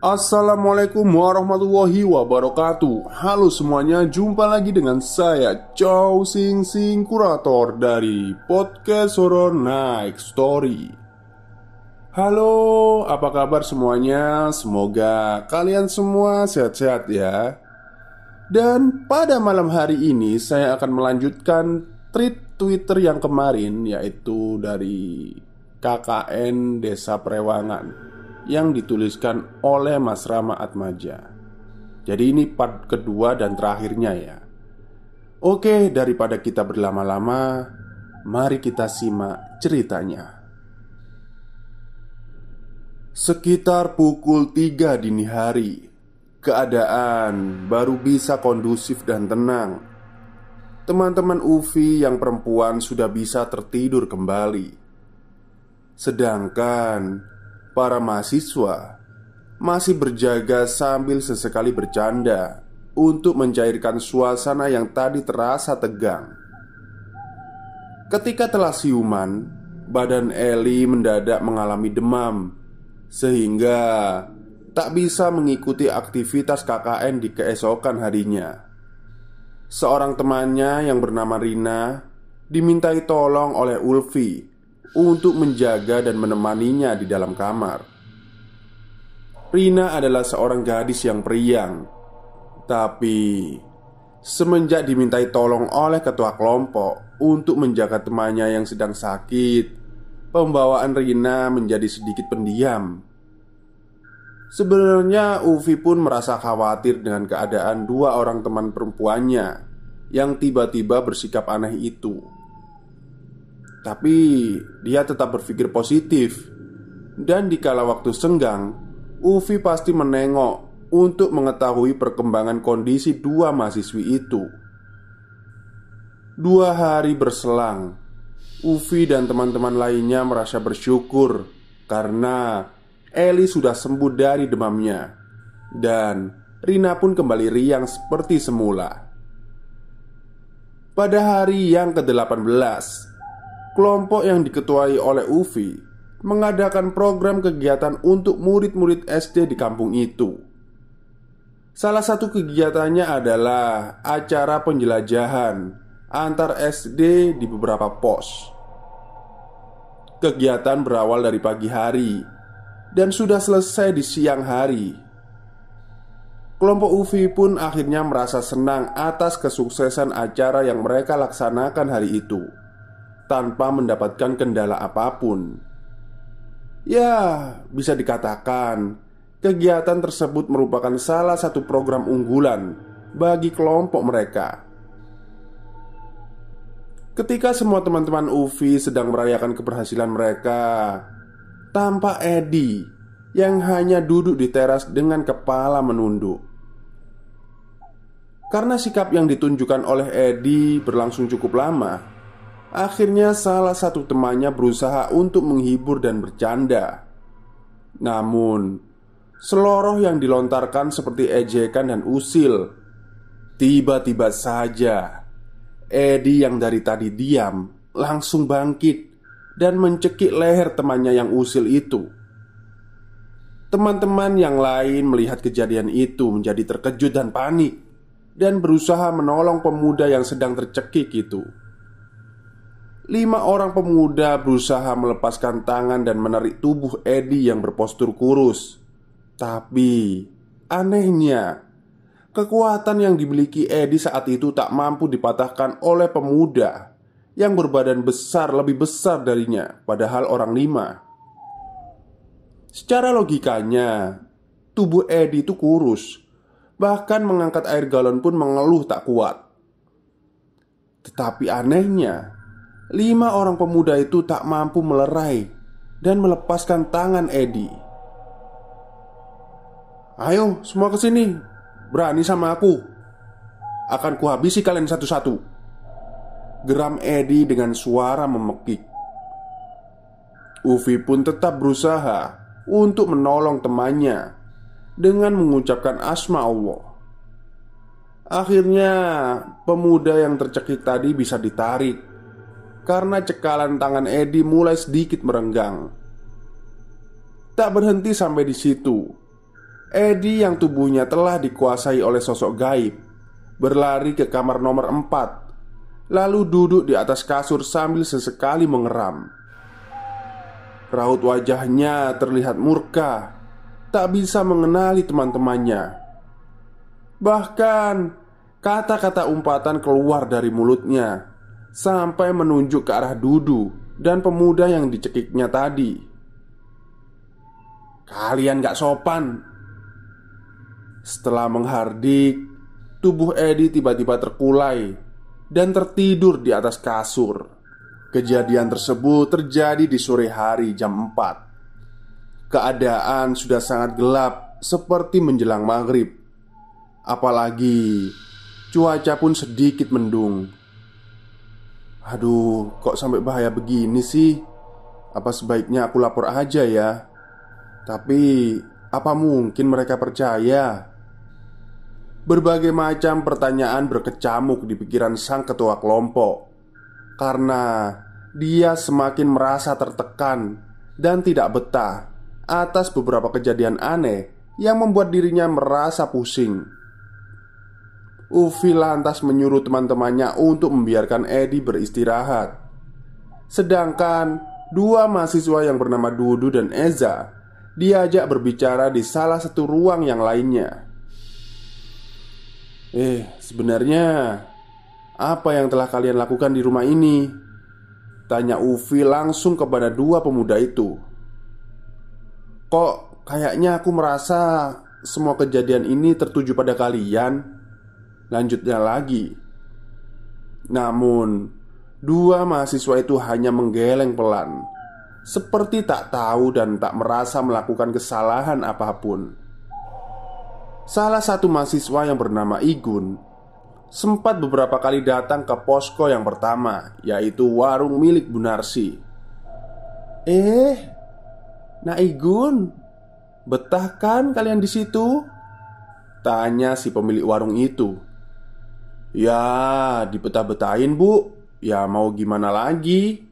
Assalamualaikum warahmatullahi wabarakatuh. Halo semuanya, jumpa lagi dengan saya Chow Sing Sing, kurator dari podcast Horror Night Story. Halo, apa kabar semuanya? Semoga kalian semua sehat-sehat ya. Dan pada malam hari ini saya akan melanjutkan tweet Twitter yang kemarin, yaitu dari KKN Desa Prewangan yang dituliskan oleh Mas Rama Atmaja. Jadi ini part kedua dan terakhirnya ya. Oke, daripada kita berlama-lama, mari kita simak ceritanya. Sekitar pukul 3 dini hari, keadaan baru bisa kondusif dan tenang. Teman-teman Ufi yang perempuan sudah bisa tertidur kembali. Sedangkan para mahasiswa masih berjaga sambil sesekali bercanda untuk mencairkan suasana yang tadi terasa tegang. Ketika telah siuman, badan Eli mendadak mengalami demam, sehingga tak bisa mengikuti aktivitas KKN di keesokan harinya. Seorang temannya yang bernama Rina dimintai tolong oleh Ulfi untuk menjaga dan menemaninya di dalam kamar. Rina adalah seorang gadis yang periang, tapi semenjak dimintai tolong oleh ketua kelompok untuk menjaga temannya yang sedang sakit, pembawaan Rina menjadi sedikit pendiam. Sebenarnya Ufi pun merasa khawatir dengan keadaan dua orang teman perempuannya yang tiba-tiba bersikap aneh itu. Tapi dia tetap berpikir positif. Dan dikala waktu senggang, Ufi pasti menengok untuk mengetahui perkembangan kondisi dua mahasiswi itu. 2 hari berselang, Ufi dan teman-teman lainnya merasa bersyukur karena Eli sudah sembuh dari demamnya. Dan Rina pun kembali riang seperti semula. Pada hari yang ke-18, kelompok yang diketuai oleh Ufi mengadakan program kegiatan untuk murid-murid SD di kampung itu. Salah satu kegiatannya adalah acara penjelajahan antar SD di beberapa pos. Kegiatan berawal dari pagi hari dan sudah selesai di siang hari. Kelompok Ufi pun akhirnya merasa senang atas kesuksesan acara yang mereka laksanakan hari itu, tanpa mendapatkan kendala apapun. Ya, bisa dikatakan kegiatan tersebut merupakan salah satu program unggulan bagi kelompok mereka. Ketika semua teman-teman Ufi sedang merayakan keberhasilan mereka, tampak Edi yang hanya duduk di teras dengan kepala menunduk. Karena sikap yang ditunjukkan oleh Edi berlangsung cukup lama, akhirnya salah satu temannya berusaha untuk menghibur dan bercanda. Namun, seloroh yang dilontarkan seperti ejekan dan usil. Tiba-tiba saja Edi yang dari tadi diam langsung bangkit dan mencekik leher temannya yang usil itu. Teman-teman yang lain melihat kejadian itu menjadi terkejut dan panik, dan berusaha menolong pemuda yang sedang tercekik itu. 5 orang pemuda berusaha melepaskan tangan dan menarik tubuh Edi yang berpostur kurus. Tapi anehnya, kekuatan yang dimiliki Edi saat itu tak mampu dipatahkan oleh pemuda yang berbadan besar, lebih besar darinya, padahal orang 5. Secara logikanya, tubuh Edi itu kurus. Bahkan mengangkat air galon pun mengeluh tak kuat. Tetapi anehnya, 5 orang pemuda itu tak mampu melerai dan melepaskan tangan Edi. "Ayo semua ke sini, berani sama aku. Akan kuhabisi kalian satu-satu," geram Edi dengan suara memekik. Ufi pun tetap berusaha untuk menolong temannya dengan mengucapkan asma Allah. Akhirnya pemuda yang tercekik tadi bisa ditarik karena cekalan tangan Edi mulai sedikit merenggang. Tak berhenti sampai di situ. Edi yang tubuhnya telah dikuasai oleh sosok gaib berlari ke kamar nomor 4, lalu duduk di atas kasur sambil sesekali mengeram. Raut wajahnya terlihat murka, tak bisa mengenali teman-temannya. Bahkan kata-kata umpatan keluar dari mulutnya sampai menunjuk ke arah Dudu dan pemuda yang dicekiknya tadi. "Kalian gak sopan." Setelah menghardik, tubuh Edi tiba-tiba terkulai dan tertidur di atas kasur. Kejadian tersebut terjadi di sore hari jam 4. Keadaan sudah sangat gelap seperti menjelang maghrib. Apalagi cuaca pun sedikit mendung. Aduh, kok sampai bahaya begini sih? Apa sebaiknya aku lapor aja ya? Tapi apa mungkin mereka percaya? Berbagai macam pertanyaan berkecamuk di pikiran sang ketua kelompok, karena dia semakin merasa tertekan dan tidak betah atas beberapa kejadian aneh yang membuat dirinya merasa pusing. Ufi lantas menyuruh teman-temannya untuk membiarkan Edi beristirahat. Sedangkan dua mahasiswa yang bernama Dudu dan Eza diajak berbicara di salah satu ruang yang lainnya. Sebenarnya apa yang telah kalian lakukan di rumah ini?" tanya Ufi langsung kepada dua pemuda itu. "Kok kayaknya aku merasa semua kejadian ini tertuju pada kalian?" lanjutnya lagi. Namun dua mahasiswa itu hanya menggeleng pelan, seperti tak tahu dan tak merasa melakukan kesalahan apapun. Salah satu mahasiswa yang bernama Igun sempat beberapa kali datang ke posko yang pertama, yaitu warung milik Bunarsi. Nak Igun, betah kan kalian di situ?" tanya si pemilik warung itu. "Ya, dibetah-betahin bu. Ya mau gimana lagi?"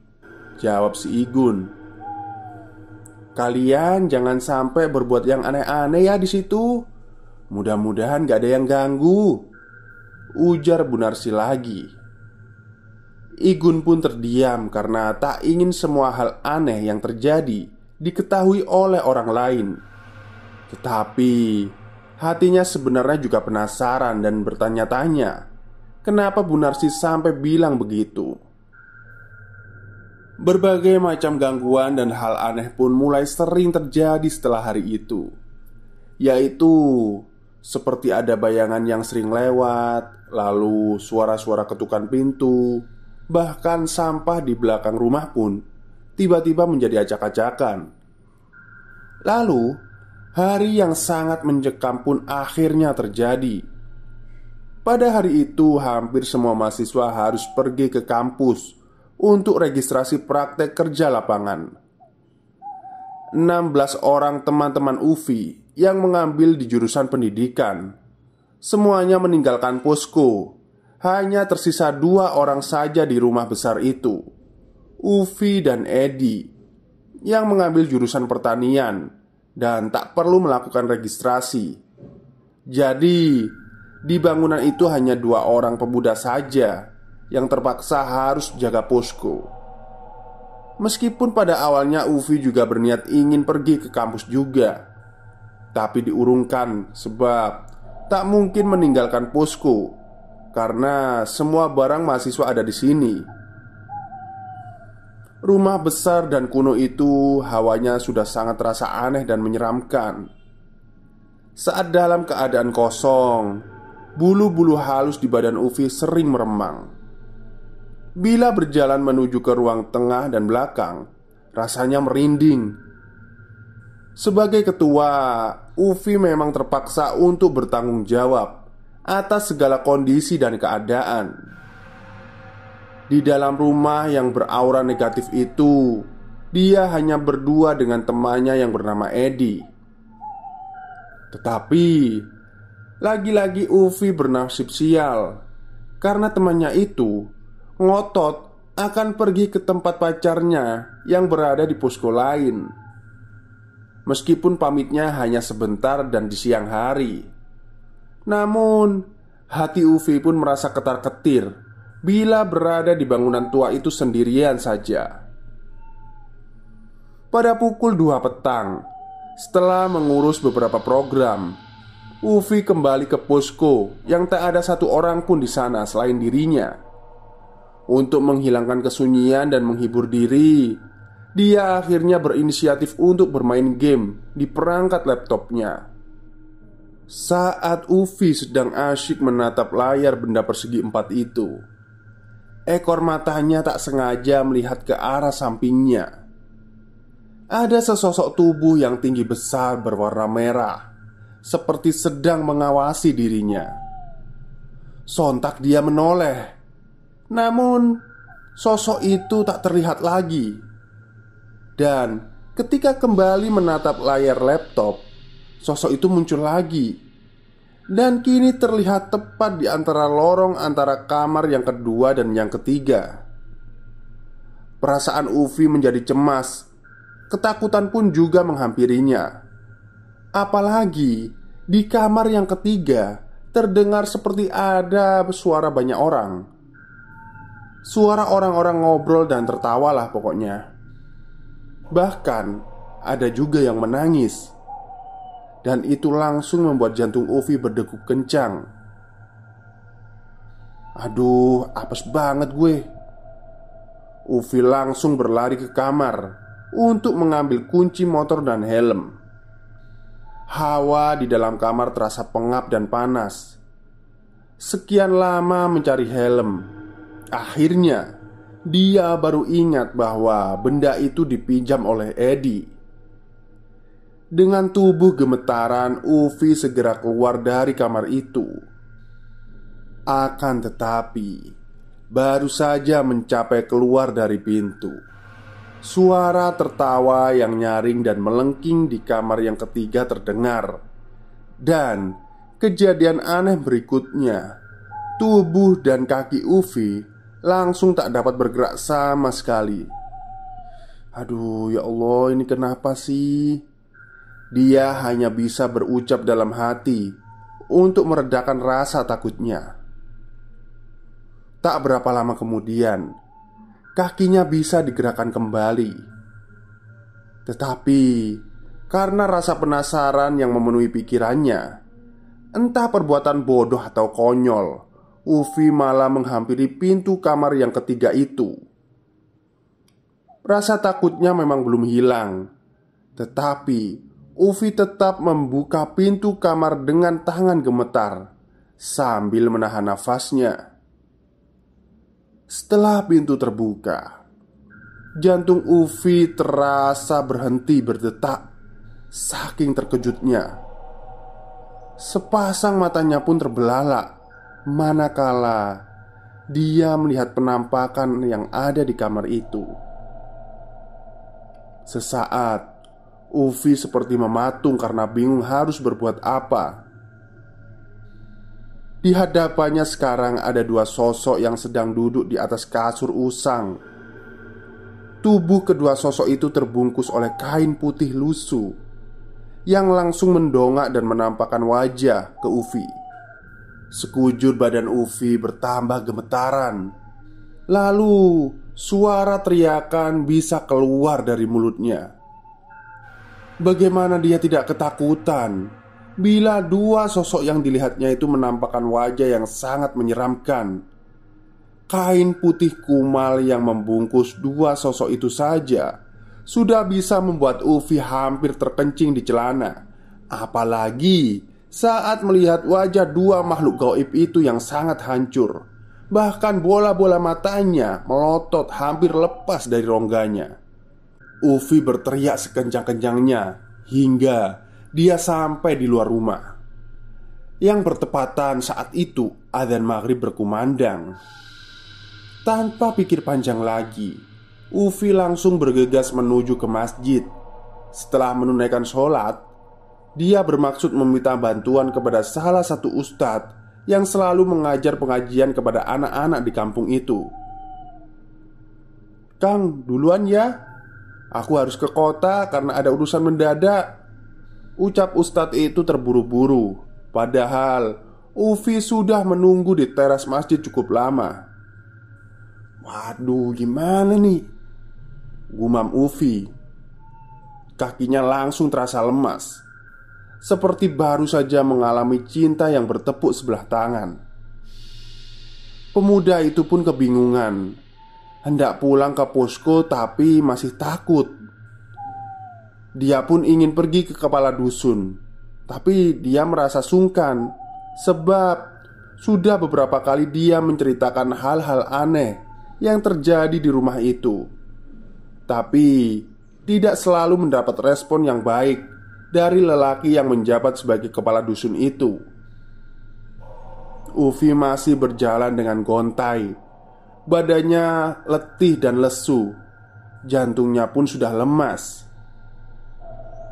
jawab si Igun. "Kalian jangan sampai berbuat yang aneh-aneh ya di situ. Mudah-mudahan gak ada yang ganggu," ujar Bunarsi lagi. Igun pun terdiam karena tak ingin semua hal aneh yang terjadi diketahui oleh orang lain. Tetapi hatinya sebenarnya juga penasaran dan bertanya-tanya, kenapa Bunarsi sampai bilang begitu. Berbagai macam gangguan dan hal aneh pun mulai sering terjadi setelah hari itu, yaitu seperti ada bayangan yang sering lewat, lalu suara-suara ketukan pintu, bahkan sampah di belakang rumah pun tiba-tiba menjadi acak-acakan. Lalu hari yang sangat mencekam pun akhirnya terjadi. Pada hari itu hampir semua mahasiswa harus pergi ke kampus untuk registrasi praktek kerja lapangan. 16 orang teman-teman Ufi yang mengambil di jurusan pendidikan semuanya meninggalkan posko. Hanya tersisa 2 orang saja di rumah besar itu, Ufi dan Edi, yang mengambil jurusan pertanian dan tak perlu melakukan registrasi. Jadi di bangunan itu hanya 2 orang pemuda saja yang terpaksa harus jaga posko. Meskipun pada awalnya Ufi juga berniat ingin pergi ke kampus juga, tapi diurungkan sebab tak mungkin meninggalkan posko karena semua barang mahasiswa ada di sini. Rumah besar dan kuno itu hawanya sudah sangat terasa aneh dan menyeramkan. Saat dalam keadaan kosong, bulu-bulu halus di badan Ufi sering meremang. Bila berjalan menuju ke ruang tengah dan belakang, rasanya merinding. Sebagai ketua, Ufi memang terpaksa untuk bertanggung jawab atas segala kondisi dan keadaan. Di dalam rumah yang beraura negatif itu, dia hanya berdua dengan temannya yang bernama Edi. Tetapi lagi-lagi Ufi bernasib sial, karena temannya itu ngotot akan pergi ke tempat pacarnya yang berada di posko lain. meskipun pamitnya hanya sebentar dan di siang hari. Namun, hati Ufi pun merasa ketar-ketir bila berada di bangunan tua itu sendirian saja. Pada pukul 2 petang, setelah mengurus beberapa program, Ufi kembali ke posko yang tak ada satu orang pun di sana selain dirinya. Untuk menghilangkan kesunyian dan menghibur diri, dia akhirnya berinisiatif untuk bermain game di perangkat laptopnya. Saat Ufi sedang asyik menatap layar benda persegi 4 itu, ekor matanya tak sengaja melihat ke arah sampingnya. Ada sesosok tubuh yang tinggi besar berwarna merah, seperti sedang mengawasi dirinya. Sontak dia menoleh, namun sosok itu tak terlihat lagi. Dan ketika kembali menatap layar laptop, sosok itu muncul lagi. Dan kini terlihat tepat di antara lorong antara kamar yang kedua dan yang ketiga. Perasaan Ufi menjadi cemas. Ketakutan pun juga menghampirinya. Apalagi di kamar yang ketiga terdengar seperti ada suara banyak orang. Suara orang-orang ngobrol dan tertawa lah pokoknya. Bahkan ada juga yang menangis. Dan itu langsung membuat jantung Ufi berdegup kencang. Aduh, apes banget gue. Ufi langsung berlari ke kamar untuk mengambil kunci motor dan helm. Hawa di dalam kamar terasa pengap dan panas. Sekian lama mencari helm, akhirnya dia baru ingat bahwa benda itu dipinjam oleh Edi. Dengan tubuh gemetaran, Ufi segera keluar dari kamar itu. Akan tetapi, baru saja mencapai keluar dari pintu, suara tertawa yang nyaring dan melengking di kamar yang ketiga terdengar. Dan kejadian aneh berikutnya, tubuh dan kaki Ufi langsung tak dapat bergerak sama sekali. Aduh, ya Allah, ini kenapa sih? Dia hanya bisa berucap dalam hati untuk meredakan rasa takutnya. Tak berapa lama kemudian, kakinya bisa digerakkan kembali. Tetapi karena rasa penasaran yang memenuhi pikirannya, entah perbuatan bodoh atau konyol, Ufi malah menghampiri pintu kamar yang ketiga itu. Rasa takutnya memang belum hilang, tetapi Ufi tetap membuka pintu kamar dengan tangan gemetar sambil menahan nafasnya. Setelah pintu terbuka, jantung Ufi terasa berhenti berdetak saking terkejutnya. Sepasang matanya pun terbelalak manakala dia melihat penampakan yang ada di kamar itu. Sesaat Ufi seperti mematung karena bingung harus berbuat apa. Di hadapannya sekarang ada dua sosok yang sedang duduk di atas kasur usang. Tubuh kedua sosok itu terbungkus oleh kain putih lusuh yang langsung mendongak dan menampakkan wajah ke Ufi. Sekujur badan Ufi bertambah gemetaran. Lalu suara teriakan bisa keluar dari mulutnya. Bagaimana dia tidak ketakutan bila dua sosok yang dilihatnya itu menampakkan wajah yang sangat menyeramkan. Kain putih kumal yang membungkus dua sosok itu saja sudah bisa membuat Ufi hampir terkencing di celana. Apalagi saat melihat wajah dua makhluk gaib itu yang sangat hancur. Bahkan bola-bola matanya melotot hampir lepas dari rongganya. Ufi berteriak sekencang-kencangnya hingga dia sampai di luar rumah. Yang bertepatan saat itu adzan maghrib berkumandang. Tanpa pikir panjang lagi, Ufi langsung bergegas menuju ke masjid. Setelah menunaikan sholat, dia bermaksud meminta bantuan kepada salah satu ustadz yang selalu mengajar pengajian kepada anak-anak di kampung itu. "Kang, duluan ya. Aku harus ke kota karena ada urusan mendadak," ucap Ustadz itu terburu-buru. Padahal Ufi sudah menunggu di teras masjid cukup lama. "Waduh, gimana nih?" gumam Ufi. Kakinya langsung terasa lemas, seperti baru saja mengalami cinta yang bertepuk sebelah tangan. Pemuda itu pun kebingungan. Hendak pulang ke posko tapi masih takut. Dia pun ingin pergi ke kepala dusun, tapi dia merasa sungkan sebab sudah beberapa kali dia menceritakan hal-hal aneh yang terjadi di rumah itu. Tapi tidak selalu mendapat respon yang baik dari lelaki yang menjabat sebagai kepala dusun itu. Ufi masih berjalan dengan gontai. Badannya letih dan lesu. Jantungnya pun sudah lemas.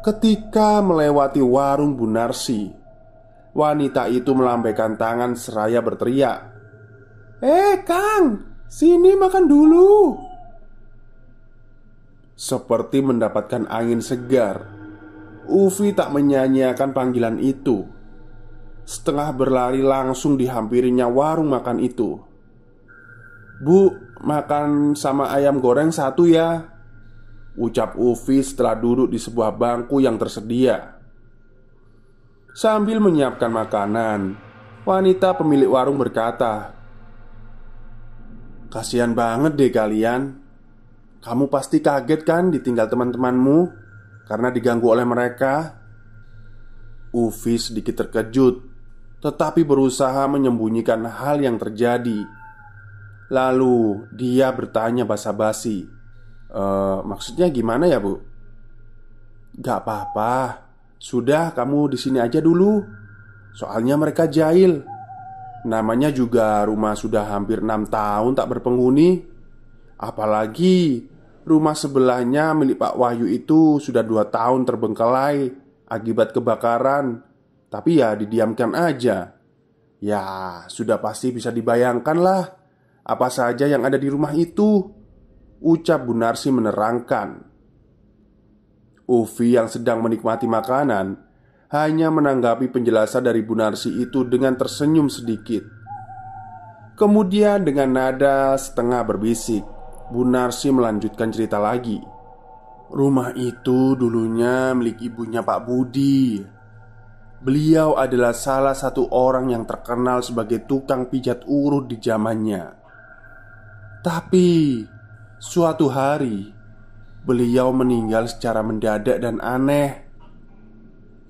Ketika melewati warung Bu Narsi, wanita itu melambaikan tangan seraya berteriak, Kang, sini makan dulu." Seperti mendapatkan angin segar, Ufi tak menyanyiakan panggilan itu. Setengah berlari langsung dihampirinya warung makan itu. "Bu, makan sama ayam goreng satu ya," ucap Ufi setelah duduk di sebuah bangku yang tersedia. Sambil menyiapkan makanan, wanita pemilik warung berkata, "Kasihan banget deh kalian. Kamu pasti kaget kan ditinggal teman-temanmu karena diganggu oleh mereka?" Ufi sedikit terkejut, tetapi berusaha menyembunyikan hal yang terjadi. Lalu dia bertanya basa-basi, "Maksudnya gimana ya, Bu?" "Gak apa-apa. Sudah, kamu di sini aja dulu. Soalnya mereka jahil. Namanya juga rumah sudah hampir 6 tahun tak berpenghuni. Apalagi rumah sebelahnya milik Pak Wahyu itu sudah 2 tahun terbengkelai akibat kebakaran. Tapi ya didiamkan aja. Ya sudah pasti bisa dibayangkan lah apa saja yang ada di rumah itu," ucap Bu Narsi menerangkan. Ufi yang sedang menikmati makanan hanya menanggapi penjelasan dari Bu Narsi itu dengan tersenyum sedikit. Kemudian dengan nada setengah berbisik, Bu Narsi melanjutkan cerita lagi. "Rumah itu dulunya milik ibunya Pak Budi. Beliau adalah salah satu orang yang terkenal sebagai tukang pijat urut di zamannya. Tapi suatu hari beliau meninggal secara mendadak dan aneh.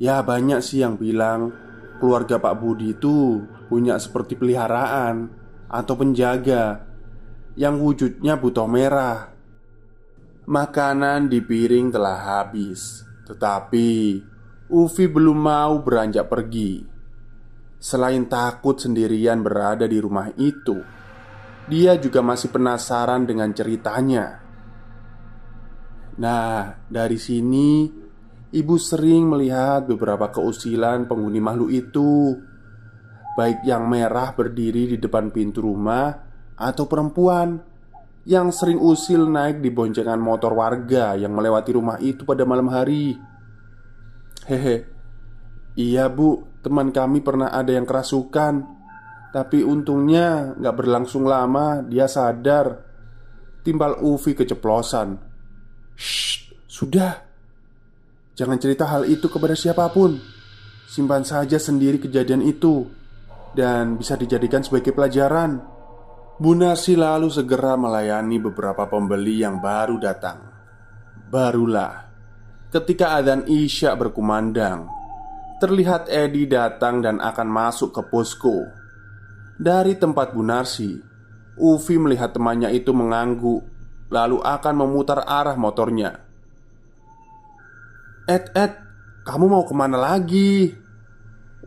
Ya banyak sih yang bilang keluarga Pak Budi itu punya seperti peliharaan atau penjaga yang wujudnya buto merah. Makanan di piring telah habis, tetapi Ufi belum mau beranjak pergi. Selain takut sendirian berada di rumah itu, dia juga masih penasaran dengan ceritanya. Nah, dari sini ibu sering melihat beberapa keusilan penghuni makhluk itu, baik yang merah berdiri di depan pintu rumah atau perempuan yang sering usil naik di boncengan motor warga yang melewati rumah itu pada malam hari. Hehe, iya Bu, teman kami pernah ada yang kerasukan. Tapi untungnya gak berlangsung lama, dia sadar," timbal Ufi keceplosan. "Shh, sudah. Jangan cerita hal itu kepada siapapun. Simpan saja sendiri kejadian itu, dan bisa dijadikan sebagai pelajaran." Bu Narsi lalu segera melayani beberapa pembeli yang baru datang. Barulah ketika adzan Isya berkumandang, terlihat Edi datang dan akan masuk ke posko. Dari tempat Bu Narsi, Ufi melihat temannya itu mengangguk, lalu akan memutar arah motornya. Ed, kamu mau kemana lagi?"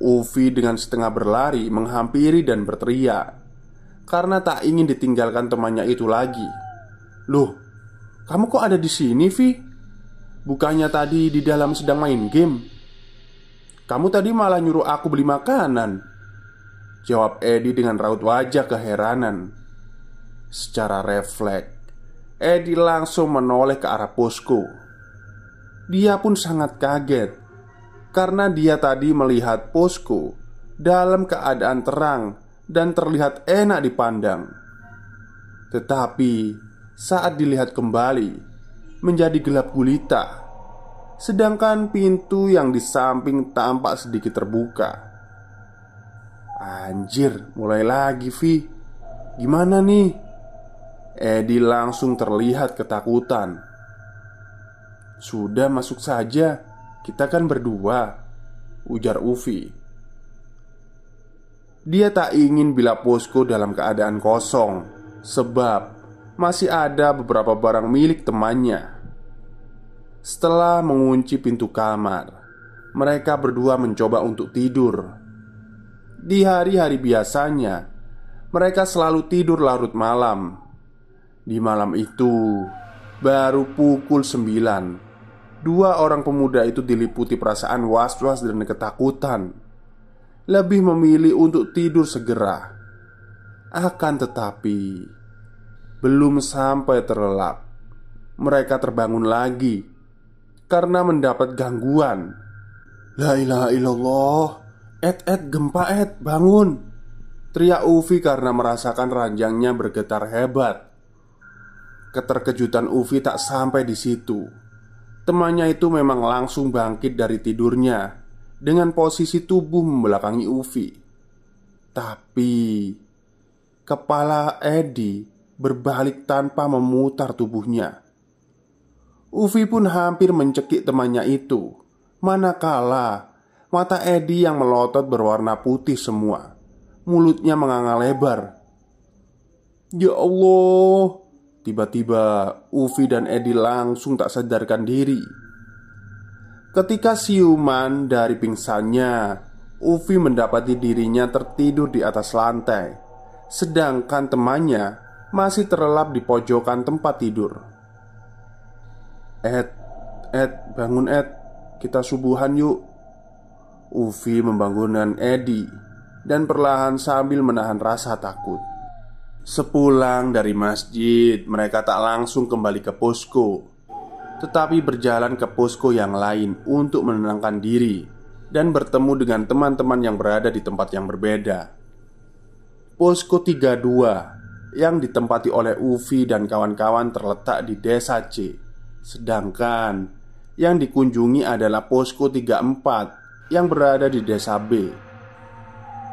Ufi dengan setengah berlari menghampiri dan berteriak karena tak ingin ditinggalkan temannya itu lagi. "Loh, kamu kok ada di sini, Vi? Bukannya tadi di dalam sedang main game? Kamu tadi malah nyuruh aku beli makanan," jawab Edi dengan raut wajah keheranan. Secara refleks, Edi langsung menoleh ke arah posko. Dia pun sangat kaget karena dia tadi melihat posko dalam keadaan terang dan terlihat enak dipandang. Tetapi saat dilihat kembali, menjadi gelap gulita. Sedangkan pintu yang di samping tampak sedikit terbuka. Anjir, mulai lagi, Vi. Gimana nih? Edi langsung terlihat ketakutan. Sudah, masuk saja. Kita kan berdua, ujar Ufi. Dia tak ingin bila posko dalam keadaan kosong, sebab masih ada beberapa barang milik temannya. Setelah mengunci pintu kamar, mereka berdua mencoba untuk tidur. Di hari-hari biasanya, mereka selalu tidur larut malam. Di malam itu, baru pukul 9, dua orang pemuda itu diliputi perasaan was-was dan ketakutan. Lebih memilih untuk tidur segera. Akan tetapi, belum sampai terlelap, mereka terbangun lagi karena mendapat gangguan. La ilaha illallah. Gempa bangun, teriak Ufi karena merasakan ranjangnya bergetar hebat. Keterkejutan Ufi tak sampai di situ. Temannya itu memang langsung bangkit dari tidurnya dengan posisi tubuh membelakangi Ufi. Tapi kepala Edi berbalik tanpa memutar tubuhnya. Ufi pun hampir mencekik temannya itu, manakala mata Edi yang melotot berwarna putih semua. Mulutnya menganga lebar. Ya Allah. Tiba-tiba Ufi dan Edi langsung tak sadarkan diri. Ketika siuman dari pingsannya, Ufi mendapati dirinya tertidur di atas lantai, sedangkan temannya masih terlelap di pojokan tempat tidur. Bangun Ed, kita subuhan yuk. Ufi membangunkan Edi dan perlahan sambil menahan rasa takut. Sepulang dari masjid, mereka tak langsung kembali ke posko, tetapi berjalan ke posko yang lain untuk menenangkan diri dan bertemu dengan teman-teman yang berada di tempat yang berbeda. Posko 32 yang ditempati oleh Ufi dan kawan-kawan terletak di desa C, sedangkan yang dikunjungi adalah posko 34 yang berada di desa B.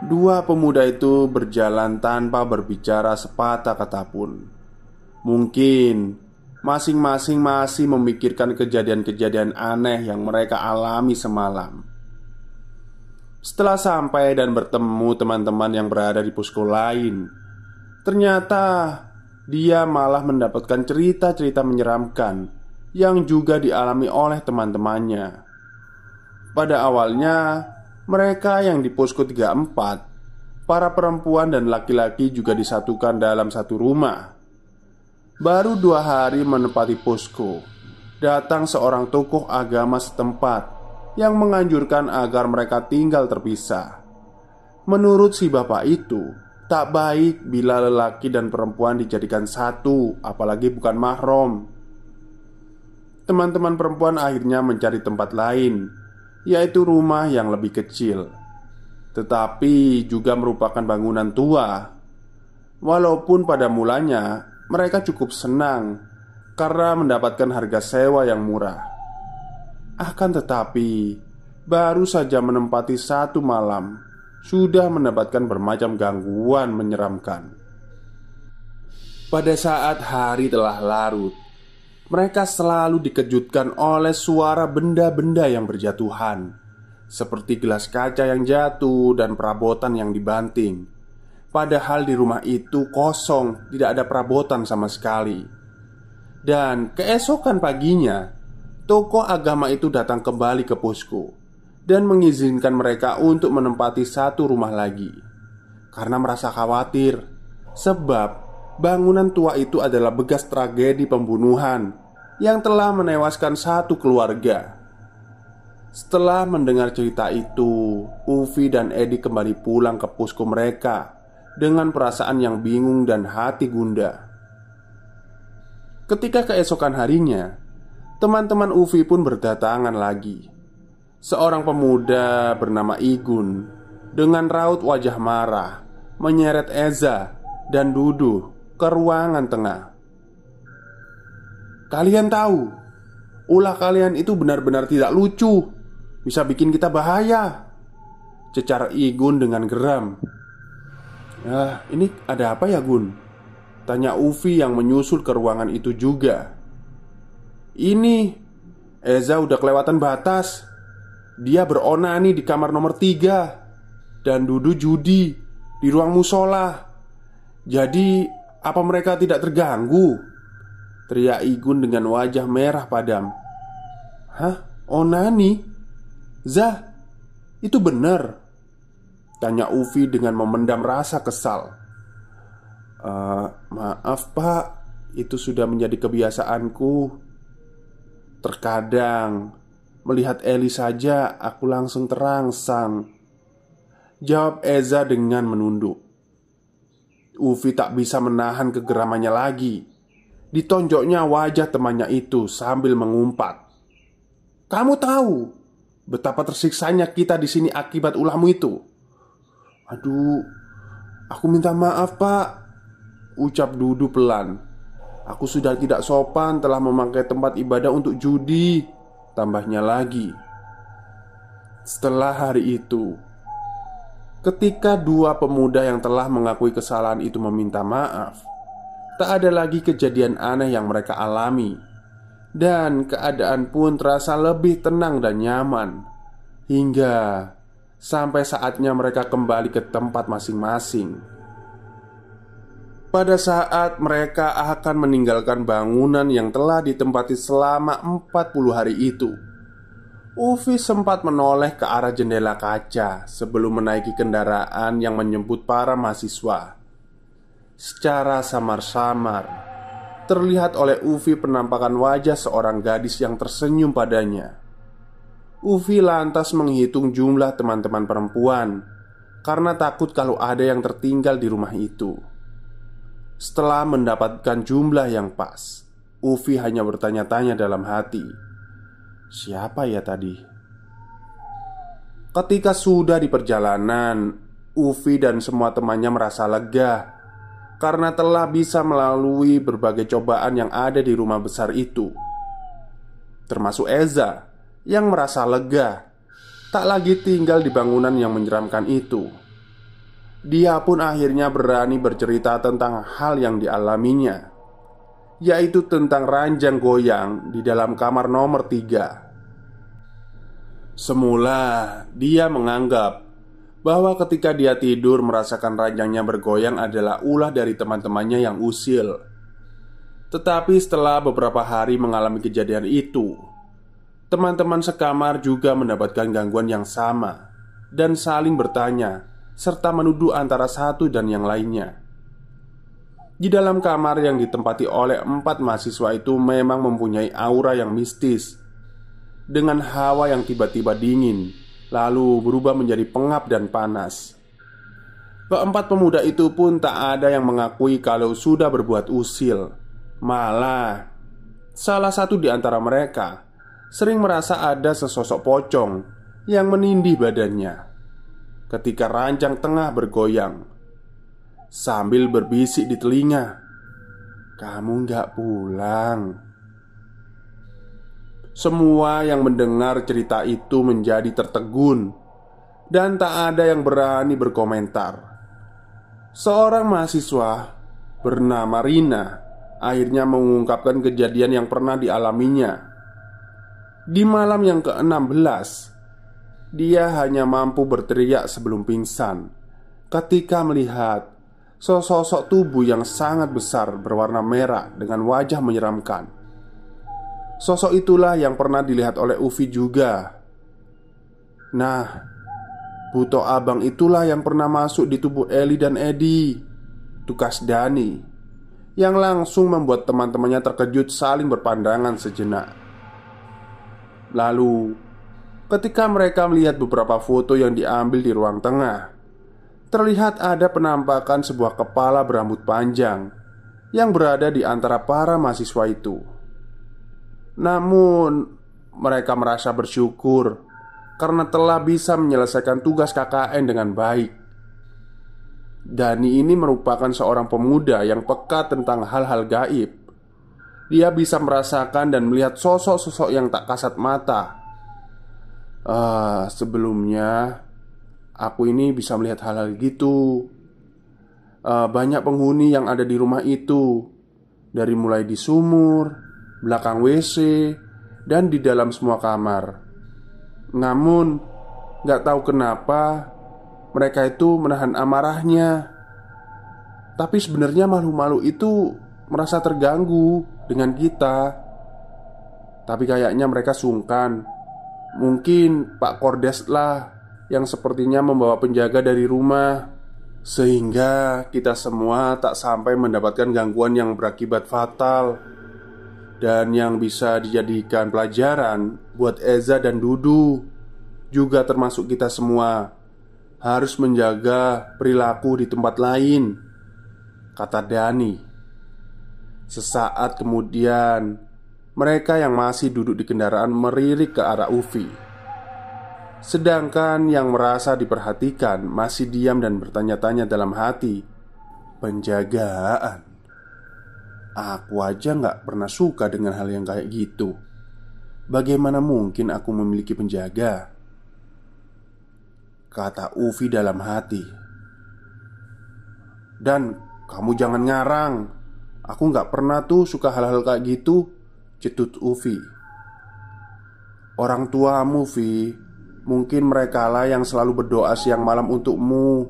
Dua pemuda itu berjalan tanpa berbicara sepatah kata pun. Mungkin masing-masing masih memikirkan kejadian-kejadian aneh yang mereka alami semalam. Setelah sampai dan bertemu teman-teman yang berada di posko lain, ternyata dia malah mendapatkan cerita-cerita menyeramkan yang juga dialami oleh teman-temannya. Pada awalnya, mereka yang di posko 34, para perempuan dan laki-laki juga disatukan dalam satu rumah. Baru 2 hari menempati posko, datang seorang tokoh agama setempat yang menganjurkan agar mereka tinggal terpisah. Menurut si bapak itu, tak baik bila lelaki dan perempuan dijadikan satu, apalagi bukan mahram. Teman-teman perempuan akhirnya mencari tempat lain, yaitu rumah yang lebih kecil, tetapi juga merupakan bangunan tua. Walaupun pada mulanya mereka cukup senang karena mendapatkan harga sewa yang murah. Akan tetapi, baru saja menempati 1 malam, sudah mendapatkan bermacam gangguan menyeramkan. Pada saat hari telah larut, mereka selalu dikejutkan oleh suara benda-benda yang berjatuhan, seperti gelas kaca yang jatuh dan perabotan yang dibanting. Padahal di rumah itu kosong, tidak ada perabotan sama sekali. Dan keesokan paginya, tokoh agama itu datang kembali ke posko dan mengizinkan mereka untuk menempati 1 rumah lagi. Karena merasa khawatir, sebab bangunan tua itu adalah bekas tragedi pembunuhan yang telah menewaskan 1 keluarga. Setelah mendengar cerita itu, Ufi dan Edi kembali pulang ke posko mereka dengan perasaan yang bingung dan hati gundah. Ketika keesokan harinya, teman-teman Ufi pun berdatangan lagi. Seorang pemuda bernama Igun dengan raut wajah marah menyeret Eza dan Dudu ke ruangan tengah. "Kalian tahu, ulah kalian itu benar-benar tidak lucu. Bisa bikin kita bahaya," cecar Igun dengan geram. Ini ada apa ya, Gun?" tanya Ufi yang menyusul ke ruangan itu juga. "Ini Eza udah kelewatan batas. Dia beronani di kamar nomor 3 dan Dudu judi di ruang musola. Jadi apa mereka tidak terganggu?" teriak Igun dengan wajah merah padam. "Hah? Onani? Zah, itu benar?" tanya Ufi dengan memendam rasa kesal. Maaf pak, itu sudah menjadi kebiasaanku. Terkadang melihat Eli saja aku langsung terangsang," jawab Eza dengan menunduk. Ufi tak bisa menahan kegeramannya lagi. Ditonjoknya wajah temannya itu sambil mengumpat, "Kamu tahu betapa tersiksanya kita di sini akibat ulahmu itu?" "Aduh, aku minta maaf pak," ucap Dudu pelan. "Aku sudah tidak sopan telah memakai tempat ibadah untuk judi," tambahnya lagi. Setelah hari itu, ketika dua pemuda yang telah mengakui kesalahan itu meminta maaf, tak ada lagi kejadian aneh yang mereka alami. Dan keadaan pun terasa lebih tenang dan nyaman. Hingga sampai saatnya mereka kembali ke tempat masing-masing. Pada saat mereka akan meninggalkan bangunan yang telah ditempati selama 40 hari itu, Ufi sempat menoleh ke arah jendela kaca sebelum menaiki kendaraan yang menjemput para mahasiswa. Secara samar-samar terlihat oleh Ufi penampakan wajah seorang gadis yang tersenyum padanya. Ufi lantas menghitung jumlah teman-teman perempuan karena takut kalau ada yang tertinggal di rumah itu. Setelah mendapatkan jumlah yang pas, Ufi hanya bertanya-tanya dalam hati, "Siapa ya tadi?" Ketika sudah di perjalanan, Ufi dan semua temannya merasa lega karena telah bisa melalui berbagai cobaan yang ada di rumah besar itu. Termasuk Eza yang merasa lega tak lagi tinggal di bangunan yang menyeramkan itu. Dia pun akhirnya berani bercerita tentang hal yang dialaminya, yaitu tentang ranjang goyang di dalam kamar nomor 3. Semula dia menganggap bahwa ketika dia tidur merasakan ranjangnya bergoyang adalah ulah dari teman-temannya yang usil. Tetapi setelah beberapa hari mengalami kejadian itu, teman-teman sekamar juga mendapatkan gangguan yang sama dan saling bertanya serta menuduh antara satu dan yang lainnya. Di dalam kamar yang ditempati oleh 4 mahasiswa itu memang mempunyai aura yang mistis, dengan hawa yang tiba-tiba dingin lalu berubah menjadi pengap dan panas. Keempat pemuda itu pun tak ada yang mengakui kalau sudah berbuat usil. Malah salah satu di antara mereka sering merasa ada sesosok pocong yang menindih badannya ketika ranjang tengah bergoyang, sambil berbisik di telinga, "Kamu nggak pulang?" Semua yang mendengar cerita itu menjadi tertegun dan tak ada yang berani berkomentar. Seorang mahasiswa bernama Rina akhirnya mengungkapkan kejadian yang pernah dialaminya. Di malam yang ke-16, dia hanya mampu berteriak sebelum pingsan ketika melihat sosok tubuh yang sangat besar berwarna merah dengan wajah menyeramkan. Sosok itulah yang pernah dilihat oleh Ufi juga. Nah, Buto Abang itulah yang pernah masuk di tubuh Eli dan Edi, tukas Dani, yang langsung membuat teman-temannya terkejut saling berpandangan sejenak. Lalu ketika mereka melihat beberapa foto yang diambil di ruang tengah, terlihat ada penampakan sebuah kepala berambut panjang yang berada di antara para mahasiswa itu. Namun, mereka merasa bersyukur karena telah bisa menyelesaikan tugas KKN dengan baik. Dani ini merupakan seorang pemuda yang peka tentang hal-hal gaib. Dia bisa merasakan dan melihat sosok-sosok yang tak kasat mata. Sebelumnya aku ini bisa melihat hal-hal gitu. Banyak penghuni yang ada di rumah itu, dari mulai di sumur, belakang WC, dan di dalam semua kamar. Namun, gak tahu kenapa mereka itu menahan amarahnya. Tapi sebenarnya makhluk-makhluk itu merasa terganggu dengan kita. Tapi kayaknya mereka sungkan. Mungkin Pak Kordes lah yang sepertinya membawa penjaga dari rumah, sehingga kita semua tak sampai mendapatkan gangguan yang berakibat fatal dan yang bisa dijadikan pelajaran buat Eza dan Dudu. Juga termasuk kita semua harus menjaga perilaku di tempat lain, kata Dani. Sesaat kemudian, mereka yang masih duduk di kendaraan melirik ke arah Ufi. Sedangkan yang merasa diperhatikan masih diam dan bertanya-tanya dalam hati, penjagaan. Aku aja gak pernah suka dengan hal yang kayak gitu. Bagaimana mungkin aku memiliki penjaga? Kata Ufi dalam hati. Dan kamu jangan ngarang. Aku gak pernah tuh suka hal-hal kayak gitu, cetut Ufi. Orang tuamu, Vi, mungkin merekalah yang selalu berdoa siang malam untukmu.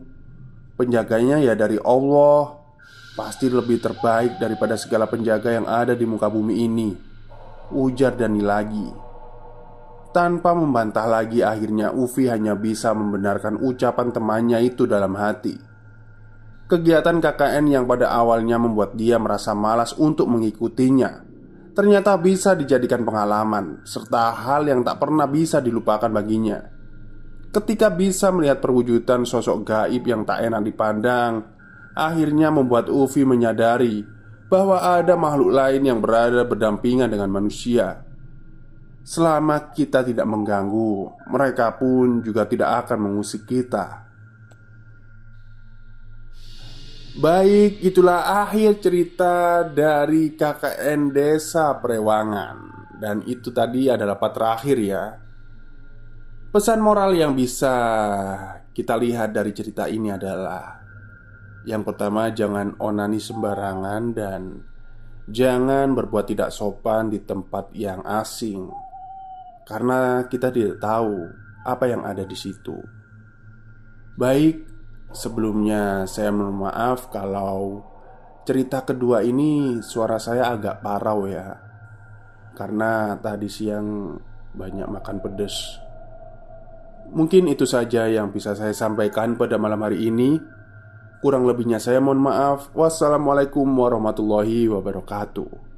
Penjaganya ya dari Allah. Pasti lebih terbaik daripada segala penjaga yang ada di muka bumi ini, ujar Dani lagi. Tanpa membantah lagi, akhirnya Ufi hanya bisa membenarkan ucapan temannya itu dalam hati. Kegiatan KKN yang pada awalnya membuat dia merasa malas untuk mengikutinya, ternyata bisa dijadikan pengalaman serta hal yang tak pernah bisa dilupakan baginya. Ketika bisa melihat perwujudan sosok gaib yang tak enak dipandang, akhirnya membuat Ufi menyadari bahwa ada makhluk lain yang berada berdampingan dengan manusia. Selama kita tidak mengganggu, mereka pun juga tidak akan mengusik kita. Baik, itulah akhir cerita dari KKN Desa Prewangan. Dan itu tadi adalah part terakhir ya. Pesan moral yang bisa kita lihat dari cerita ini adalah, yang pertama, jangan onani sembarangan dan jangan berbuat tidak sopan di tempat yang asing, karena kita tidak tahu apa yang ada di situ. Baik, sebelumnya saya mohon maaf kalau cerita kedua ini suara saya agak parau ya, karena tadi siang banyak makan pedas. Mungkin itu saja yang bisa saya sampaikan pada malam hari ini. Kurang lebihnya saya mohon maaf. Wassalamualaikum warahmatullahi wabarakatuh.